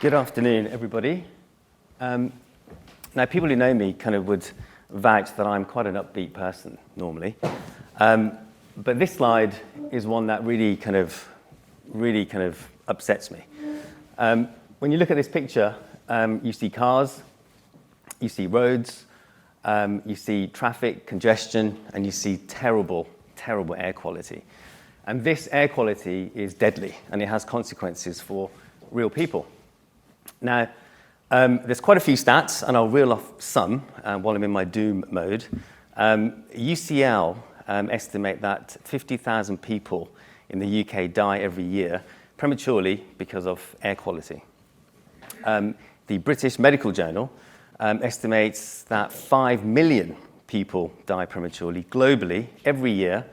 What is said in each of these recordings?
Good afternoon, everybody. Now, people who know me kind of would vouch that I'm quite an upbeat person normally, but this slide is one that really kind of upsets me. When you look at this picture, you see cars, you see roads, you see traffic congestion, and you see terrible air quality. And this air quality is deadly, and it has consequences for real people. Now, there's quite a few stats, and I'll reel off some while I'm in my doom mode. UCL estimate that 50,000 people in the UK die every year prematurely because of air quality. The British Medical Journal estimates that 5 million people die prematurely globally every year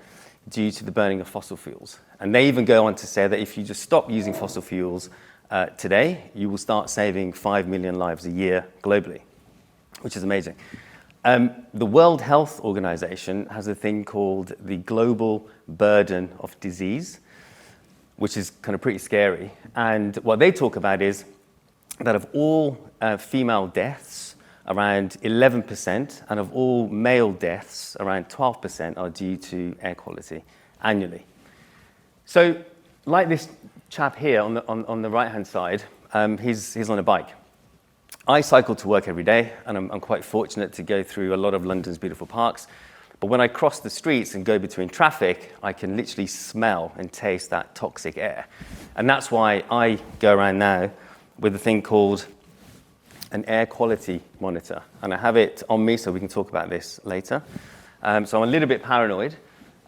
due to the burning of fossil fuels. And they even go on to say that if you just stop using fossil fuels today, you will start saving 5 million lives a year globally, which is amazing. The World Health Organization has a thing called the global burden of disease, which is kind of pretty scary. And what they talk about is that of all female deaths, around 11%, and of all male deaths, around 12% are due to air quality annually. So, like this chap here on the right-hand side, he's on a bike. I cycle to work every day, and I'm quite fortunate to go through a lot of London's beautiful parks. But when I cross the streets and go between traffic, I can literally smell and taste that toxic air. And that's why I go around now with a thing called an air quality monitor. And I have it on me, so we can talk about this later. So I'm a little bit paranoid,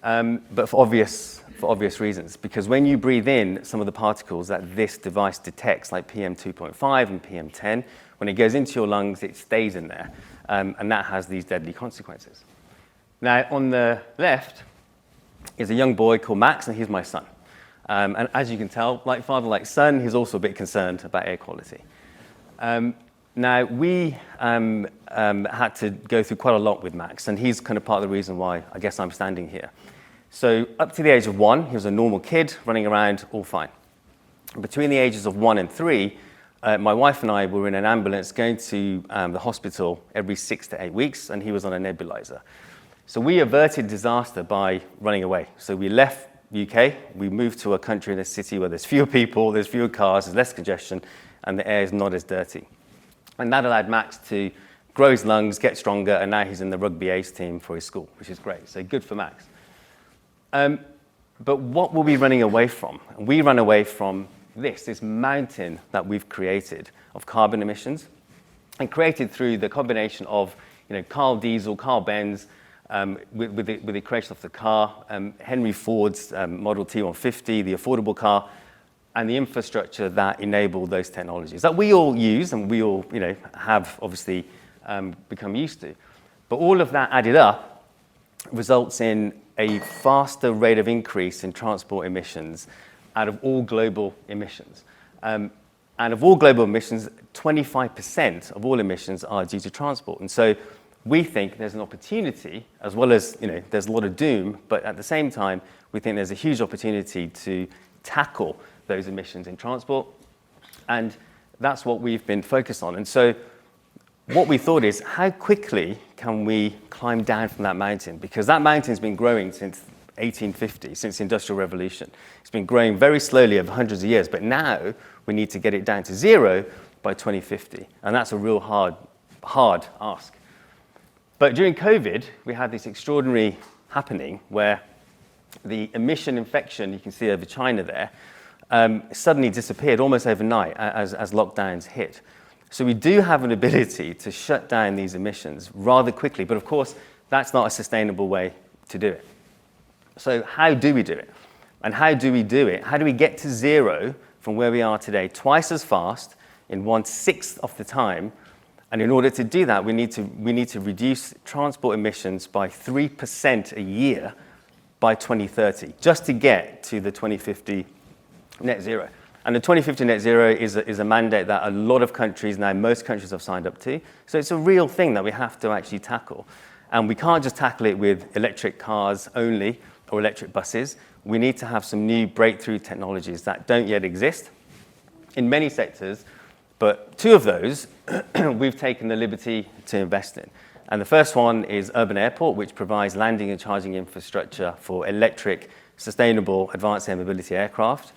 but for obvious reasons, because when you breathe in some of the particles that this device detects, like PM 2.5 and PM 10, when it goes into your lungs, it stays in there, and that has these deadly consequences. Now, on the left is a young boy called Max, and he's my son. And as you can tell, like father, like son, he's also a bit concerned about air quality. Now, we had to go through quite a lot with Max, and he's kind of part of the reason why I guess I'm standing here. So up to the age of 1, he was a normal kid, running around, all fine. Between the ages of 1 and 3, my wife and I were in an ambulance going to the hospital every 6 to 8 weeks, and he was on a nebulizer. So we averted disaster by running away. So we left the UK, we moved to a country in a city where there's fewer people, there's fewer cars, there's less congestion, and the air is not as dirty. And that allowed Max to grow his lungs, get stronger, and now he's in the rugby ace team for his school, which is great. So good for Max. But what were we running away from? We ran away from this mountain that we've created of carbon emissions, and created through the combination of Carl Diesel, Carl Benz, with the creation of the car, Henry Ford's Model T150, the affordable car, and the infrastructure that enabled those technologies that we all use and we all have obviously become used to. But all of that added up results in a faster rate of increase in transport emissions out of all global emissions. And of all global emissions, 25% of all emissions are due to transport. And so we think there's an opportunity, as well as there's a lot of doom, but at the same time, we think there's a huge opportunity to tackle those emissions in transport. And that's what we've been focused on. And so what we thought is, how quickly can we climb down from that mountain? Because that mountain's been growing since 1850, since the Industrial Revolution. It's been growing very slowly over hundreds of years, but now we need to get it down to 0 by 2050. And that's a real hard ask. But during COVID, we had this extraordinary happening where the emission infection, you can see over China there, suddenly disappeared almost overnight as lockdowns hit. So we do have an ability to shut down these emissions rather quickly, but of course, that's not a sustainable way to do it. So how do we do it? And how do we do it? How do we get to 0 from where we are today, twice as fast, in 1/6 of the time? And in order to do that, we need to reduce transport emissions by 3% a year by 2030, just to get to the 2050 net zero. And the 2050 net zero is a mandate that a lot of countries, now most countries, have signed up to. So it's a real thing that we have to actually tackle. And we can't just tackle it with electric cars only or electric buses. We need to have some new breakthrough technologies that don't yet exist in many sectors, But two of those we've taken the liberty to invest in. And the first one is Urban Airport, which provides landing and charging infrastructure for electric, sustainable, advanced air mobility aircraft.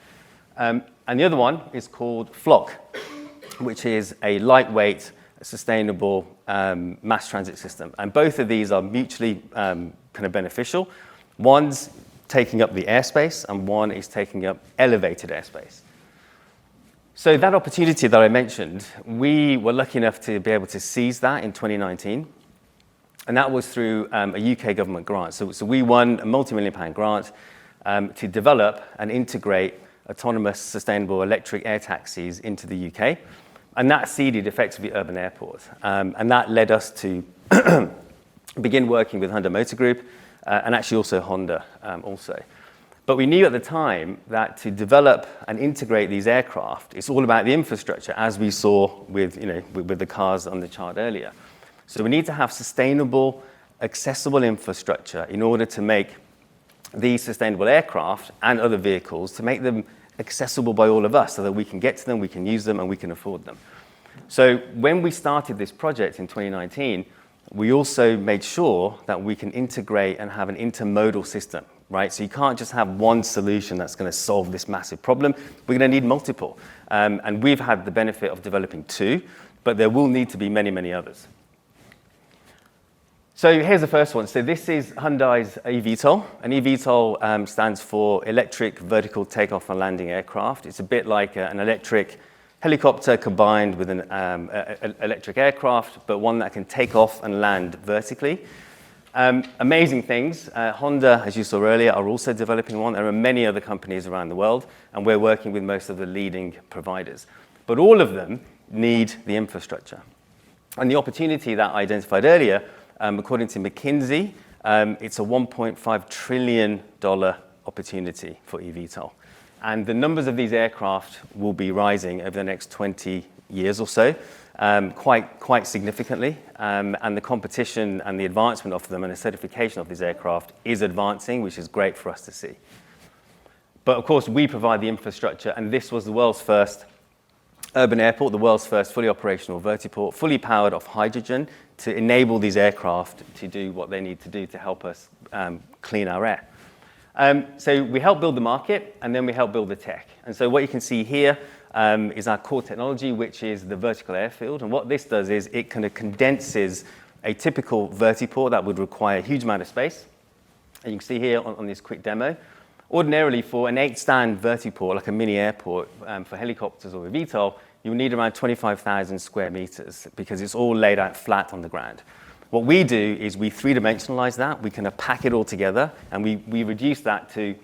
And the other one is called Flock, which is a lightweight, sustainable mass transit system. And both of these are mutually kind of beneficial. One's taking up the airspace, and one is taking up elevated airspace. So that opportunity that I mentioned, we were lucky enough to be able to seize that in 2019. And that was through a UK government grant. So we won a multi-million-pound grant to develop and integrate autonomous, sustainable electric air taxis into the UK. And that seeded effectively Urban Airport. And that led us to begin working with Honda Motor Group and actually also Honda also. But we knew at the time that to develop and integrate these aircraft, it's all about the infrastructure, as we saw with the cars on the chart earlier. So we need to have sustainable, accessible infrastructure in order to make these sustainable aircraft and other vehicles, to make them accessible by all of us so that we can get to them, we can use them, and we can afford them. So when we started this project in 2019, we also made sure that we can integrate and have an intermodal system, right? So you can't just have one solution that's going to solve this massive problem. We're going to need multiple. And we've had the benefit of developing two, but there will need to be many, many others. So here's the first one. So this is Hyundai's eVTOL. An eVTOL stands for Electric Vertical Takeoff and Landing Aircraft. It's a bit like an electric helicopter combined with an electric aircraft, but one that can take off and land vertically. Amazing things. Honda, as you saw earlier, are also developing one. There are many other companies around the world, and we're working with most of the leading providers. But all of them need the infrastructure. And the opportunity that I identified earlier, according to McKinsey, it's a $1.5 trillion opportunity for eVTOL. And the numbers of these aircraft will be rising over the next 20 years or so, quite significantly. And the competition and the advancement of them and the certification of these aircraft is advancing, which is great for us to see. But of course, we provide the infrastructure, and this was the world's first Urban Airport, the world's first fully operational vertiport, fully powered off hydrogen to enable these aircraft to do what they need to do to help us clean our air. So we help build the market, and then we help build the tech. And so what you can see here is our core technology, which is the vertical airfield. And what this does is it kind of condenses a typical vertiport that would require a huge amount of space. And you can see here on this quick demo, ordinarily for an 8-stand vertiport, like a mini airport for helicopters or eVTOL, you'll need around 25,000 square meters because it's all laid out flat on the ground. What we do is we three-dimensionalize that. We kind of pack it all together, and we reduce that to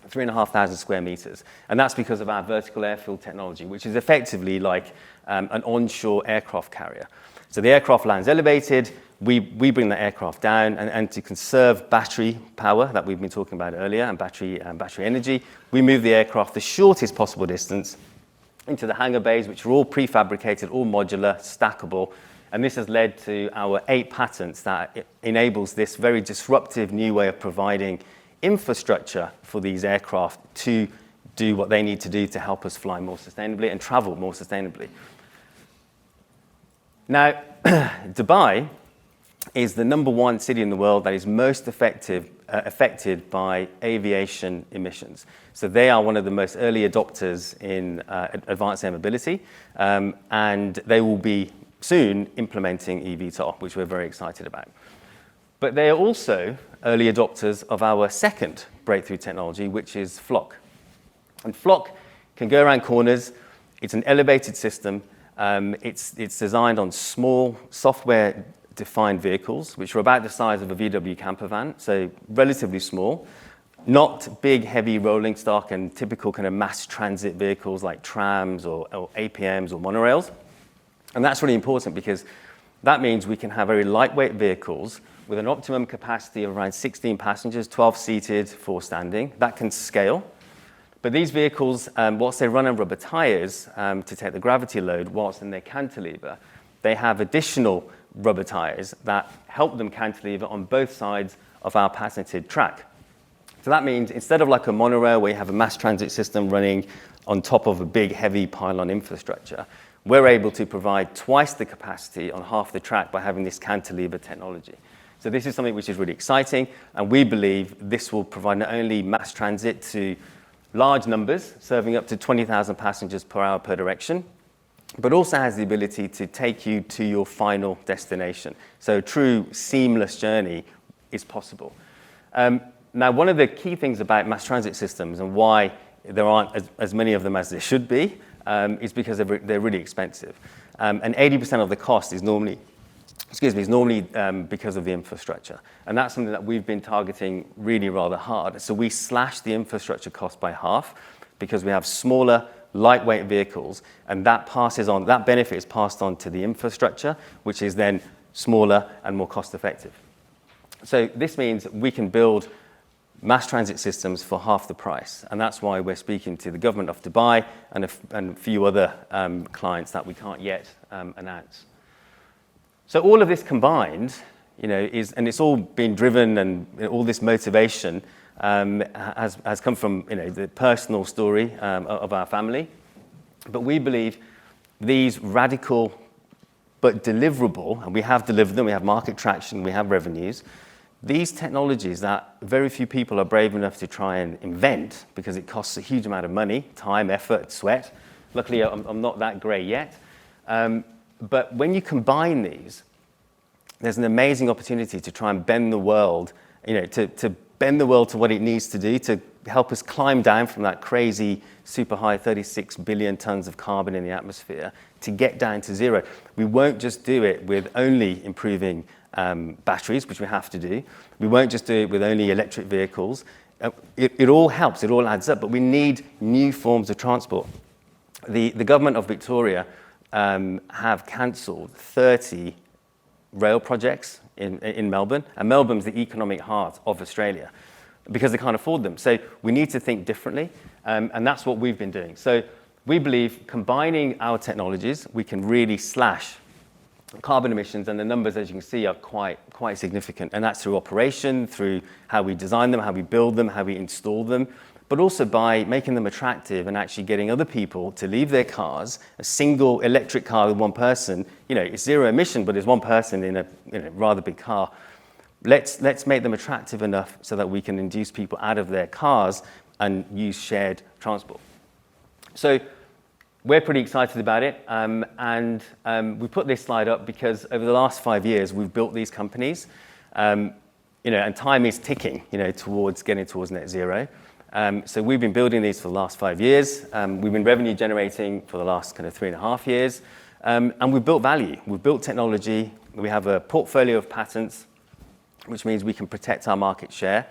3,500 square meters. And that's because of our vertical airfield technology, which is effectively like an onshore aircraft carrier. So the aircraft lands elevated. We bring the aircraft down, and to conserve battery power that we've been talking about earlier and battery energy, we move the aircraft the shortest possible distance into the hangar bays, which are all prefabricated, all modular, stackable. And this has led to our 8 patents that enables this very disruptive new way of providing infrastructure for these aircraft to do what they need to do to help us fly more sustainably and travel more sustainably. Now, Dubai is the #1 city in the world that is most affected by aviation emissions. So they are one of the most early adopters in advanced air mobility, and they will be soon implementing eVTOL, which we're very excited about. But they are also early adopters of our second breakthrough technology, which is Flock. And Flock can go around corners. It's an elevated system. It's designed on small software-defined vehicles, which are about the size of a VW camper van, so relatively small, not big, heavy rolling stock and typical kind of mass transit vehicles like trams or APMs or monorails. And that's really important because that means we can have very lightweight vehicles with an optimum capacity of around 16 passengers, 12 seated, 4 standing. That can scale. But these vehicles, whilst they run on rubber tires to take the gravity load, whilst in their cantilever, they have additional rubber tires that help them cantilever on both sides of our patented track. So that means instead of like a monorail where you have a mass transit system running on top of a big, heavy pylon infrastructure, we're able to provide twice the capacity on half the track by having this cantilever technology. So this is something which is really exciting, and we believe this will provide not only mass transit to large numbers, serving up to 20,000 passengers per hour per direction, but also has the ability to take you to your final destination. So a true seamless journey is possible. Now, one of the key things about mass transit systems and why there aren't as many of them as there should be is because they're really expensive. And 80% of the cost is normally because of the infrastructure. And that's something that we've been targeting really rather hard. So we slash the infrastructure cost by half because we have smaller, lightweight vehicles, and that benefit is passed on to the infrastructure, which is then smaller and more cost effective. So this means we can build mass transit systems for half the price, and that's why we're speaking to the government of Dubai and a few other clients that we can't yet announce. So all of this combined, and it's all been driven, and all this motivation has come from the personal story of our family. But we believe these radical but deliverable, and we have delivered them, we have market traction, we have revenues, these technologies that very few people are brave enough to try and invent because it costs a huge amount of money, time, effort, sweat. Luckily, I'm not that grey yet. But when you combine these, there's an amazing opportunity to try and bend the world, to bend the world to what it needs to do to help us climb down from that crazy, super high 36 billion tons of carbon in the atmosphere to get down to zero. We won't just do it with only improving batteries, which we have to do. We won't just do it with only electric vehicles. It all helps, it all adds up, but we need new forms of transport. The government of Victoria have cancelled 30 rail projects in Melbourne, and Melbourne's the economic heart of Australia because they can't afford them. So we need to think differently, and that's what we've been doing. So we believe combining our technologies, we can really slash carbon emissions, and the numbers, as you can see, are quite significant. And that's through operation, through how we design them, how we build them, how we install them, but also by making them attractive and actually getting other people to leave their cars. A single electric car with one person, it's zero emission, but there's one person in a rather big car. Let's make them attractive enough so that we can induce people out of their cars and use shared transport. So we're pretty excited about it, and we put this slide up because over the last 5 years we've built these companies, and time is ticking, towards getting towards net zero. So we've been building these for the last 5 years. We've been revenue generating for the last kind of 3.5 years, and we've built value. We've built technology. We have a portfolio of patents, which means we can protect our market share.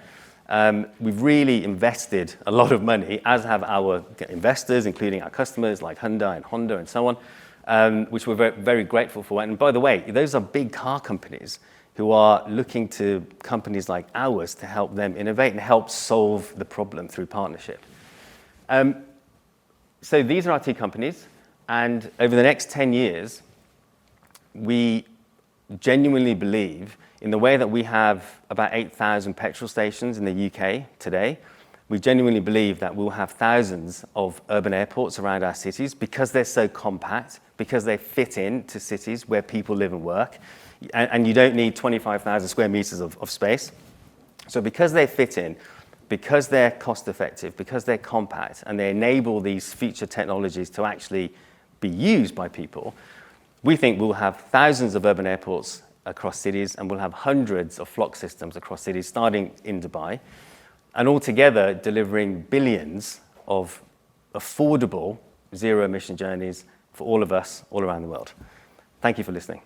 We've really invested a lot of money, as have our investors, including our customers like Hyundai and Honda and so on, which we're very, very grateful for. And by the way, those are big car companies who are looking to companies like ours to help them innovate and help solve the problem through partnership. So these are our two companies, and over the next 10 years, we genuinely believe in the way that we have about 8,000 petrol stations in the UK today. We genuinely believe that we'll have thousands of urban airports around our cities because they're so compact, because they fit into cities where people live and work, and you don't need 25,000 square meters of space. So because they fit in, because they're cost effective, because they're compact, and they enable these future technologies to actually be used by people, we think we'll have thousands of urban airports across cities, and we'll have hundreds of flock systems across cities, starting in Dubai, and altogether delivering billions of affordable zero-emission journeys for all of us all around the world. Thank you for listening.